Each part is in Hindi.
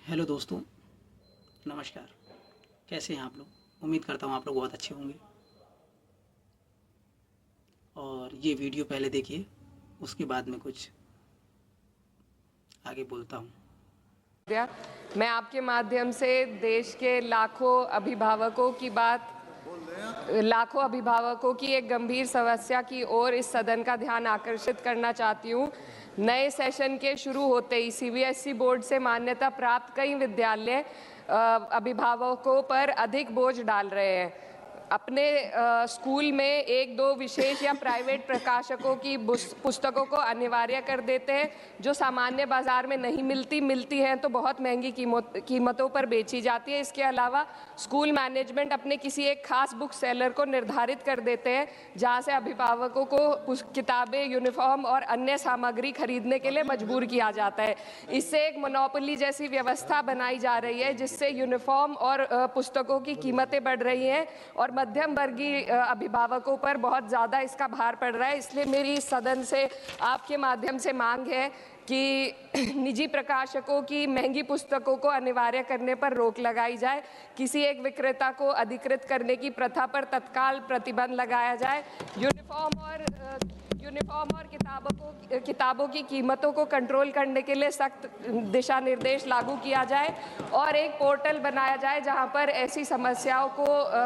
हेलो दोस्तों, नमस्कार। कैसे हैं आप लोग? उम्मीद करता हूँ आप लोग बहुत अच्छे होंगे। और ये वीडियो पहले देखिए, उसके बाद में कुछ आगे बोलता हूँ। मैं आपके माध्यम से देश के लाखों अभिभावकों की एक गंभीर समस्या की ओर इस सदन का ध्यान आकर्षित करना चाहती हूँ। नए सेशन के शुरू होते ही सीबीएसई बोर्ड से मान्यता प्राप्त कई विद्यालय अभिभावकों पर अधिक बोझ डाल रहे हैं। अपने स्कूल में एक दो विशेष या प्राइवेट प्रकाशकों की पुस्तकों को अनिवार्य कर देते हैं, जो सामान्य बाजार में नहीं मिलती हैं तो बहुत महंगी कीमतों पर बेची जाती है। इसके अलावा स्कूल मैनेजमेंट अपने किसी एक खास बुक सेलर को निर्धारित कर देते हैं, जहां से अभिभावकों को किताबें, यूनिफॉर्म और अन्य सामग्री खरीदने के लिए मजबूर किया जाता है। इससे एक मोनोपोली जैसी व्यवस्था बनाई जा रही है, जिससे यूनिफॉर्म और पुस्तकों की कीमतें बढ़ रही हैं और मध्यम वर्गीय अभिभावकों पर बहुत ज़्यादा इसका भार पड़ रहा है। इसलिए मेरी सदन से आपके माध्यम से मांग है कि निजी प्रकाशकों की महंगी पुस्तकों को अनिवार्य करने पर रोक लगाई जाए, किसी एक विक्रेता को अधिकृत करने की प्रथा पर तत्काल प्रतिबंध लगाया जाए, यूनिफॉर्म और किताबों की कीमतों को कंट्रोल करने के लिए सख्त दिशा निर्देश लागू किया जाए और एक पोर्टल बनाया जाए जहां पर ऐसी समस्याओं को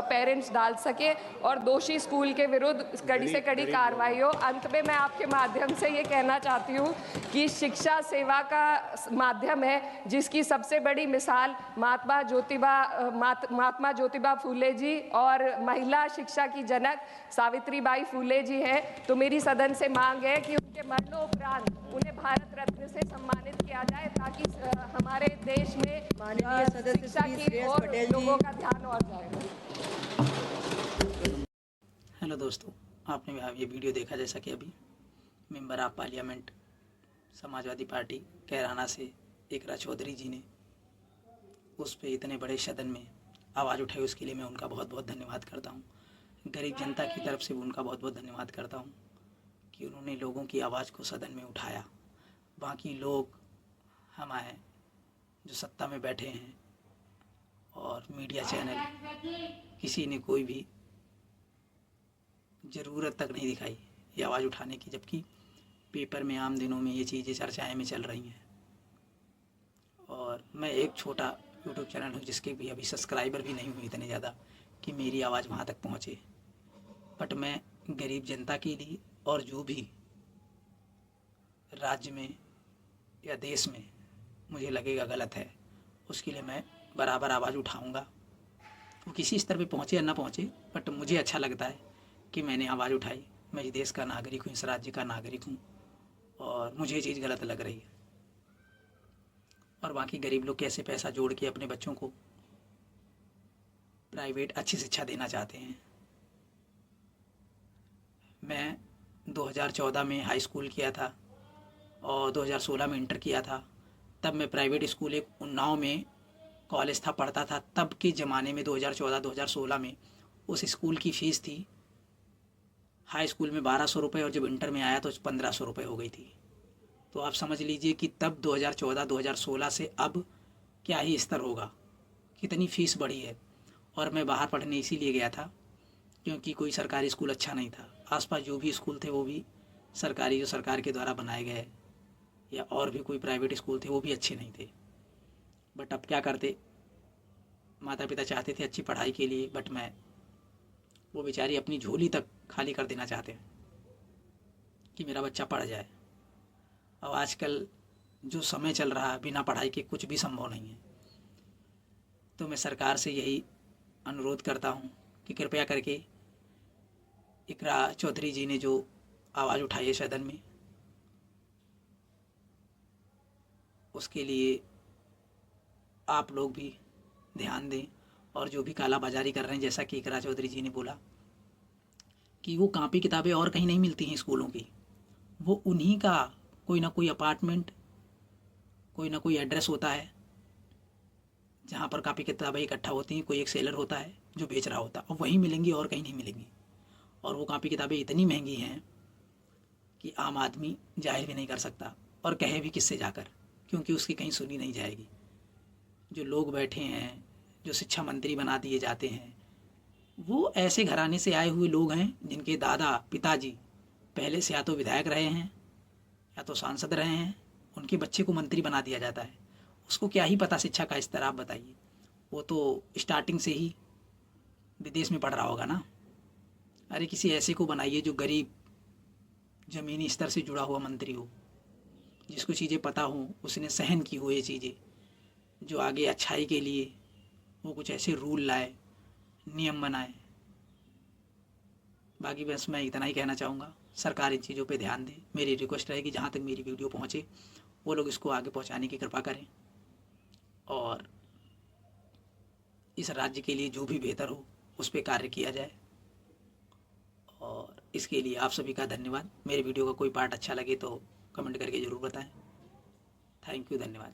पेरेंट्स डाल सके और दोषी स्कूल के विरुद्ध कड़ी से कड़ी कार्रवाई हो। अंत में मैं आपके माध्यम से ये कहना चाहती हूँ कि शिक्षा सेवा का माध्यम है, जिसकी सबसे बड़ी मिसाल महात्मा ज्योतिबा फूले जी और महिला शिक्षा की जनक सावित्रीबाई फूले जी है। तो मेरी सदन से मांग है कि उनके मरणोपरांत उन्हें भारत रत्न से सम्मानित किया जाए, ताकि हमारे देश में माननीय सदस्य शिक्षा की ओर लोगों का ध्यान और जाए। हेलो दोस्तों, आपने ये वीडियो देखा जैसा कि अभी member of parliament Samajwadi party Kairana से एकरा चौधरी जी ने उस पे इतने बड़े सदन में आवाज़ उठाई, उसके लिए मैं उनका बहुत बहुत धन्यवाद करता हूँ। गरीब जनता की तरफ से भी उनका बहुत बहुत धन्यवाद करता हूँ कि उन्होंने लोगों की आवाज़ को सदन में उठाया। बाकी लोग हमारे जो सत्ता में बैठे हैं और मीडिया चैनल, किसी ने कोई भी ज़रूरत तक नहीं दिखाई ये आवाज़ उठाने की, जबकि पेपर में आम दिनों में ये चीज़ें चर्चाएं में चल रही हैं। और मैं एक छोटा यूट्यूब चैनल हूँ जिसके भी अभी सब्सक्राइबर भी नहीं हुए इतने ज़्यादा कि मेरी आवाज़ वहाँ तक पहुँचे, बट मैं गरीब जनता के लिए और जो भी राज्य में या देश में मुझे लगेगा गलत है, उसके लिए मैं बराबर आवाज़ उठाऊंगा। वो किसी स्तर पे पहुँचे या ना पहुँचे, बट मुझे अच्छा लगता है कि मैंने आवाज़ उठाई। मैं इस देश का नागरिक हूँ, इस राज्य का नागरिक हूँ और मुझे ये चीज़ गलत लग रही है। और बाकी गरीब लोग कैसे पैसा जोड़ के अपने बच्चों को प्राइवेट अच्छी शिक्षा देना चाहते हैं। मैं 2014 में हाई स्कूल किया था और 2016 में इंटर किया था। तब मैं प्राइवेट स्कूल एक उन्नाव में कॉलेज था पढ़ता था। तब के ज़माने में 2014-2016 में उस स्कूल की फ़ीस थी हाई स्कूल में 1200 रुपये और जब इंटर में आया तो 1500 रुपये हो गई थी। तो आप समझ लीजिए कि तब 2014-2016 से अब क्या ही स्तर होगा, कितनी फ़ीस बढ़ी है। और मैं बाहर पढ़ने इसीलिए गया था क्योंकि कोई सरकारी स्कूल अच्छा नहीं था। आसपास जो भी स्कूल थे वो भी सरकारी, जो सरकार के द्वारा बनाए गए, या और भी कोई प्राइवेट स्कूल थे वो भी अच्छे नहीं थे। बट अब क्या करते, माता पिता चाहते थे अच्छी पढ़ाई के लिए, बट मैं वो बेचारी अपनी झोली तक खाली कर देना चाहते हैं कि मेरा बच्चा पढ़ जाए। अब आजकल जो समय चल रहा है, बिना पढ़ाई के कुछ भी संभव नहीं है। तो मैं सरकार से यही अनुरोध करता हूँ कि कृपया करके इकरा चौधरी जी ने जो आवाज़ उठाई है सदन में, उसके लिए आप लोग भी ध्यान दें। और जो भी काला बाजारी कर रहे हैं, जैसा कि इकरा चौधरी जी ने बोला कि वो कापी किताबें और कहीं नहीं मिलती हैं स्कूलों की, वो उन्हीं का कोई ना कोई अपार्टमेंट, कोई ना कोई एड्रेस होता है जहाँ पर कापी किताबें इकट्ठा होती हैं। कोई एक सेलर होता है जो बेच रहा होता है, और वहीं मिलेंगी और कहीं नहीं मिलेंगी। और वो कापी किताबें इतनी महंगी हैं कि आम आदमी जाहिर भी नहीं कर सकता और कहे भी किससे जाकर, क्योंकि उसकी कहीं सुनी नहीं जाएगी। जो लोग बैठे हैं, जो शिक्षा मंत्री बना दिए जाते हैं, वो ऐसे घराने से आए हुए लोग हैं जिनके दादा पिताजी पहले से या तो विधायक रहे हैं या तो सांसद रहे हैं। उनके बच्चे को मंत्री बना दिया जाता है। उसको क्या ही पता शिक्षा का स्तर, आप बताइए। वो तो स्टार्टिंग से ही विदेश में पढ़ रहा होगा ना। अरे किसी ऐसे को बनाइए जो गरीब ज़मीनी स्तर से जुड़ा हुआ मंत्री हो, जिसको चीज़ें पता हो, उसने सहन की हो ये चीज़ें, जो आगे अच्छाई के लिए वो कुछ ऐसे रूल लाए, नियम बनाए। बाकी बस मैं इतना ही कहना चाहूँगा, सरकार इन चीज़ों पे ध्यान दे। मेरी रिक्वेस्ट रहेगी जहाँ तक मेरी वीडियो पहुँचे वो लोग इसको आगे पहुँचाने की कृपा करें, और इस राज्य के लिए जो भी बेहतर हो उस पर कार्य किया जाए। और इसके लिए आप सभी का धन्यवाद। मेरे वीडियो का कोई पार्ट अच्छा लगे तो कमेंट करके ज़रूर बताएं। थैंक यू, धन्यवाद।